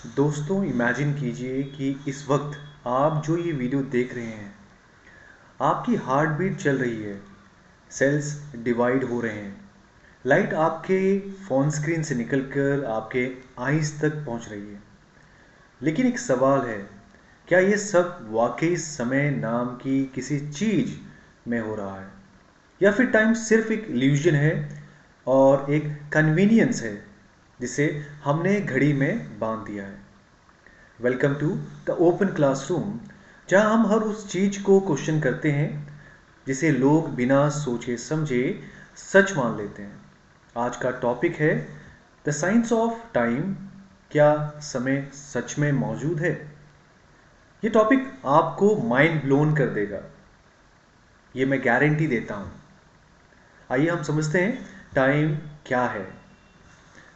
दोस्तों इमेजिन कीजिए कि इस वक्त आप जो ये वीडियो देख रहे हैं, आपकी हार्ट बीट चल रही है, सेल्स डिवाइड हो रहे हैं, लाइट आपके फ़ोन स्क्रीन से निकलकर आपके आईज तक पहुंच रही है। लेकिन एक सवाल है, क्या ये सब वाकई समय नाम की किसी चीज़ में हो रहा है, या फिर टाइम सिर्फ एक इल्यूजन है और एक कन्वीनियंस है जिसे हमने घड़ी में बांध दिया है। Welcome to the open classroom, जहां हम हर उस चीज़ को क्वेश्चन करते हैं जिसे लोग बिना सोचे समझे सच मान लेते हैं। आज का टॉपिक है द साइंस ऑफ टाइम। क्या समय सच में मौजूद है? ये टॉपिक आपको माइंड ब्लोन कर देगा, ये मैं गारंटी देता हूँ। आइए हम समझते हैं टाइम क्या है।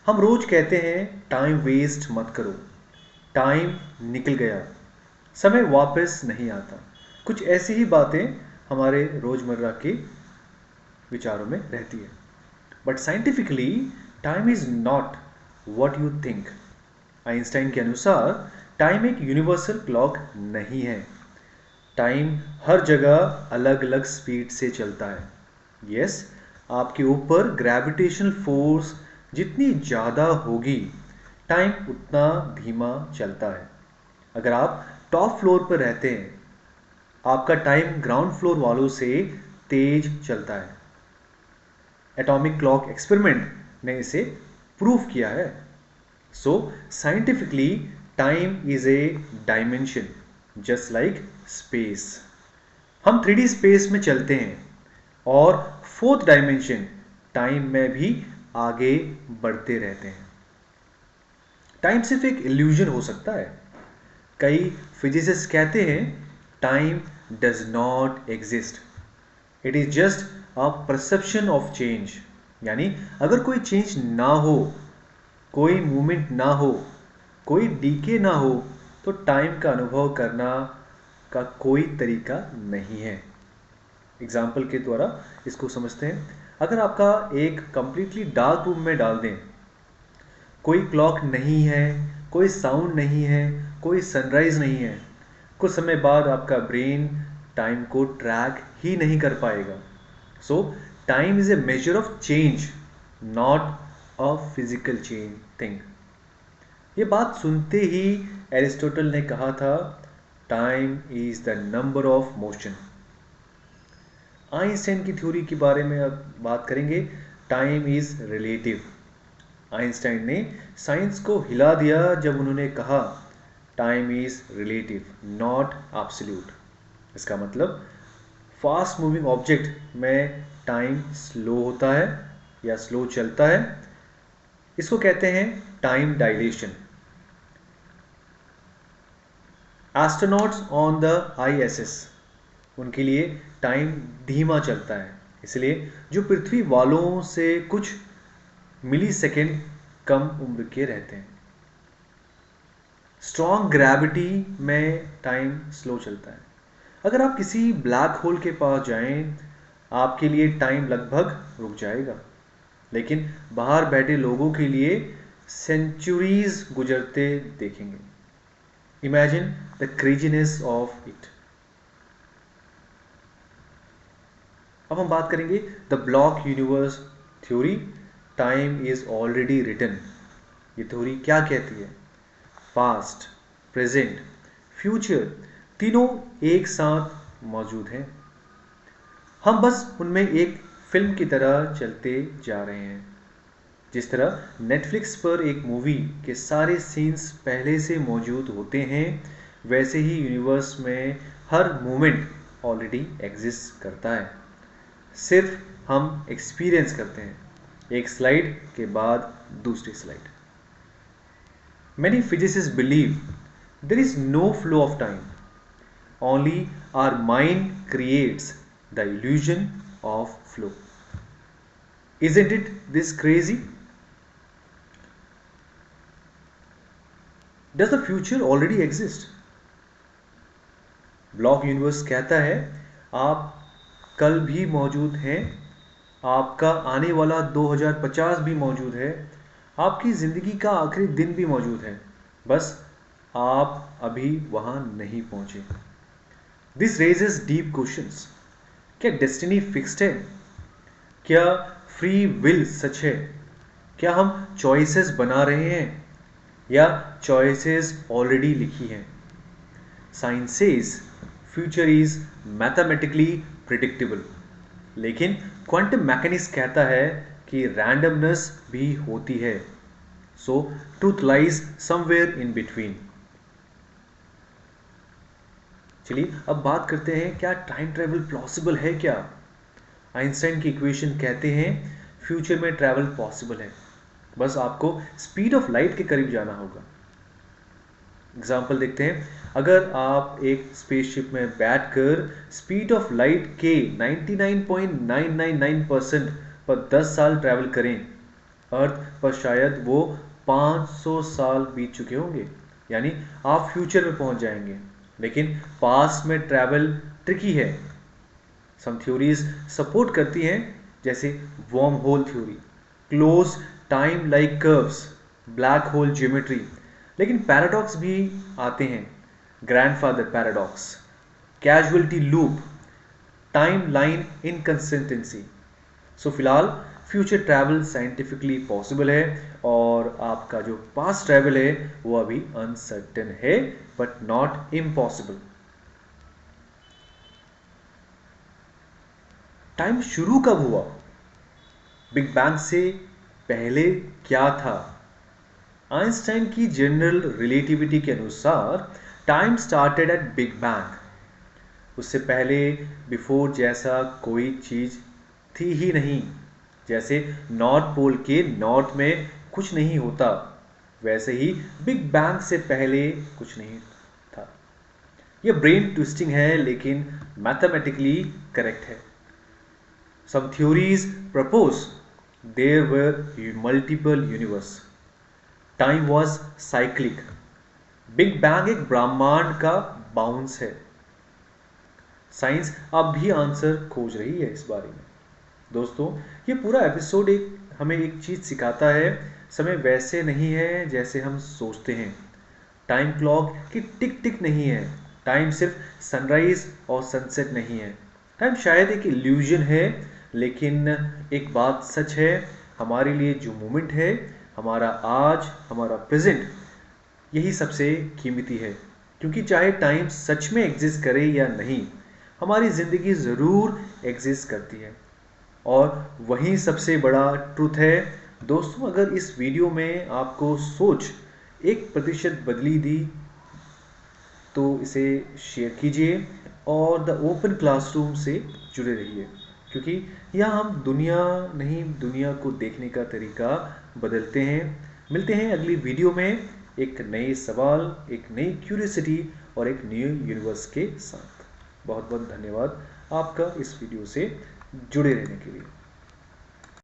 हम रोज कहते हैं टाइम वेस्ट मत करो, टाइम निकल गया, समय वापस नहीं आता। कुछ ऐसी ही बातें हमारे रोजमर्रा के विचारों में रहती है। But scientifically time is not what you think. Einstein के अनुसार टाइम एक यूनिवर्सल क्लॉक नहीं है। टाइम हर जगह अलग अलग स्पीड से चलता है। यस, आपके ऊपर ग्रेविटेशनल फोर्स जितनी ज़्यादा होगी, टाइम उतना धीमा चलता है। अगर आप टॉप फ्लोर पर रहते हैं, आपका टाइम ग्राउंड फ्लोर वालों से तेज चलता है। एटॉमिक क्लॉक एक्सपेरिमेंट ने इसे प्रूव किया है। So scientifically time is a dimension just like space. हम 3D स्पेस में चलते हैं और फोर्थ डायमेंशन टाइम में भी आगे बढ़ते रहते हैं। टाइम सिर्फ एक इल्यूजन हो सकता है। कई फिजिसिस्ट कहते हैं time does not exist, it is just a perception of change. यानी अगर कोई चेंज ना हो, कोई मूवमेंट ना हो, कोई डीके ना हो, तो टाइम का अनुभव करना का कोई तरीका नहीं है। एग्जाम्पल के द्वारा इसको समझते हैं। अगर आपका एक कंप्लीटली डार्क रूम में डाल दें, कोई क्लॉक नहीं है, कोई साउंड नहीं है, कोई सनराइज नहीं है, कुछ समय बाद आपका ब्रेन टाइम को ट्रैक ही नहीं कर पाएगा। सो time is A measure of change, not a physical change thing. ये बात सुनते ही एरिस्टोटल ने कहा था, time is the number of motion. Einstein की थ्योरी के बारे में अब बात करेंगे। Time is relative. आइंस्टाइन ने साइंस को हिला दिया जब उन्होंने कहा time is relative not absolute. इसका मतलब फास्ट मूविंग ऑब्जेक्ट में टाइम स्लो होता है या स्लो चलता है। इसको कहते हैं time dilation. Astronauts on the ISS, उनके लिए टाइम धीमा चलता है, इसलिए जो पृथ्वी वालों से कुछ मिली सेकेंड कम उम्र के रहते हैं। स्ट्रॉन्ग ग्रेविटी में टाइम स्लो चलता है। अगर आप किसी ब्लैक होल के पास जाएं, आपके लिए टाइम लगभग रुक जाएगा, लेकिन बाहर बैठे लोगों के लिए सेंचुरीज गुजरते देखेंगे। Imagine the craziness of it. अब हम बात करेंगे the block universe theory. Time is already written. ये थ्योरी क्या कहती है? पास्ट, प्रेजेंट, फ्यूचर तीनों एक साथ मौजूद हैं। हम बस उनमें एक फिल्म की तरह चलते जा रहे हैं। जिस तरह नेटफ्लिक्स पर एक मूवी के सारे सीन्स पहले से मौजूद होते हैं, वैसे ही यूनिवर्स में हर मोमेंट ऑलरेडी एग्जिस्ट करता है। सिर्फ हम एक्सपीरियंस करते हैं, एक स्लाइड के बाद दूसरी slide. Many physicists believe there is no flow of time, only our mind creates the illusion of flow. Isn't it this crazy? Does the future already exist? Block universe कहता है आप कल भी मौजूद हैं, आपका आने वाला 2050 भी मौजूद है, आपकी ज़िंदगी का आखिरी दिन भी मौजूद है। बस आप अभी वहां नहीं पहुंचे। This raises deep questions. क्या डेस्टिनी फिक्स्ड है? क्या फ्री विल सच है? क्या हम चॉइसेस बना रहे हैं या चॉइसेस ऑलरेडी लिखी हैं? Science says future is mathematically predictable, लेकिन क्वांटम मैकेनिक्स कहता है कि रैंडमनेस भी होती है। So truth lies somewhere in between. चलिए अब बात करते हैं, क्या टाइम ट्रैवल पॉसिबल है क्या? आइंस्टाइन की इक्वेशन कहते हैं फ्यूचर में ट्रैवल पॉसिबल है, बस आपको स्पीड ऑफ लाइट के करीब जाना होगा। एग्जाम्पल देखते हैं, अगर आप एक स्पेसशिप में बैठकर स्पीड ऑफ लाइट के 99.999% पर 10 साल ट्रैवल करें, अर्थ पर शायद वो 500 साल बीत चुके होंगे, यानी आप फ्यूचर में पहुंच जाएंगे। लेकिन पास्ट में ट्रैवल ट्रिकी है। सम थ्योरीज सपोर्ट करती हैं, जैसे wormhole theory, close timelike curves, black hole geometry. लेकिन पैराडॉक्स भी आते हैं, grandfather paradox, causality loop, timeline inconsistency. So फिलहाल फ्यूचर ट्रैवल साइंटिफिकली पॉसिबल है और आपका जो पास्ट ट्रैवल है वो अभी अनसर्टेन है, बट नॉट इम्पॉसिबल। टाइम शुरू कब हुआ? बिग बैंग से पहले क्या था? आइंस्टाइन की जनरल रिलेटिविटी के अनुसार time started at big bang. उससे पहले बिफोर जैसा कोई चीज थी ही नहीं। जैसे नॉर्थ पोल के नॉर्थ में कुछ नहीं होता, वैसे ही बिग बैंग से पहले कुछ नहीं था। यह ब्रेन ट्विस्टिंग है लेकिन मैथमेटिकली करेक्ट है। Some theories propose there were multiple universe. Time was cyclic. Big bang एक ब्रह्मांड का बाउंस है। साइंस अब भी आंसर खोज रही है इस बारे में। दोस्तों, ये पूरा एपिसोड हमें एक चीज सिखाता है, समय वैसे नहीं है जैसे हम सोचते हैं। टाइम क्लॉक की टिक टिक नहीं है। टाइम सिर्फ सनराइज और सनसेट नहीं है। टाइम शायद एक इल्यूजन है, लेकिन एक बात सच है, हमारे लिए जो मोमेंट है, हमारा आज, हमारा प्रेजेंट, यही सबसे कीमती है। क्योंकि चाहे टाइम सच में एग्जिस्ट करे या नहीं, हमारी ज़िंदगी ज़रूर एग्जिस्ट करती है और वही सबसे बड़ा ट्रूथ है। दोस्तों, अगर इस वीडियो में आपको सोच 1% बदली दी तो इसे शेयर कीजिए और द ओपन क्लासरूम से जुड़े रहिए, क्योंकि यहाँ हम दुनिया नहीं, दुनिया को देखने का तरीका बदलते हैं। मिलते हैं अगली वीडियो में एक नए सवाल, एक नई क्यूरियोसिटी और एक न्यू यूनिवर्स के साथ। बहुत बहुत धन्यवाद आपका इस वीडियो से जुड़े रहने के लिए।